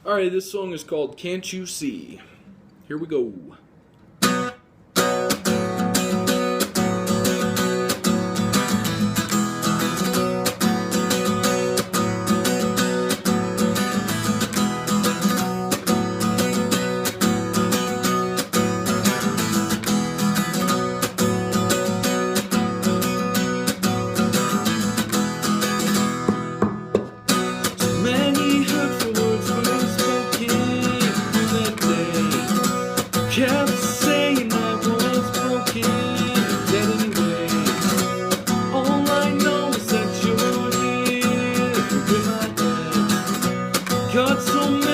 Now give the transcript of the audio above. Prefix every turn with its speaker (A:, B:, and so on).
A: Alright, this song is called Can't You See? Here we go.
B: Kept saying I was broken, yet anyway, all I know is that you're here in my head. Got so many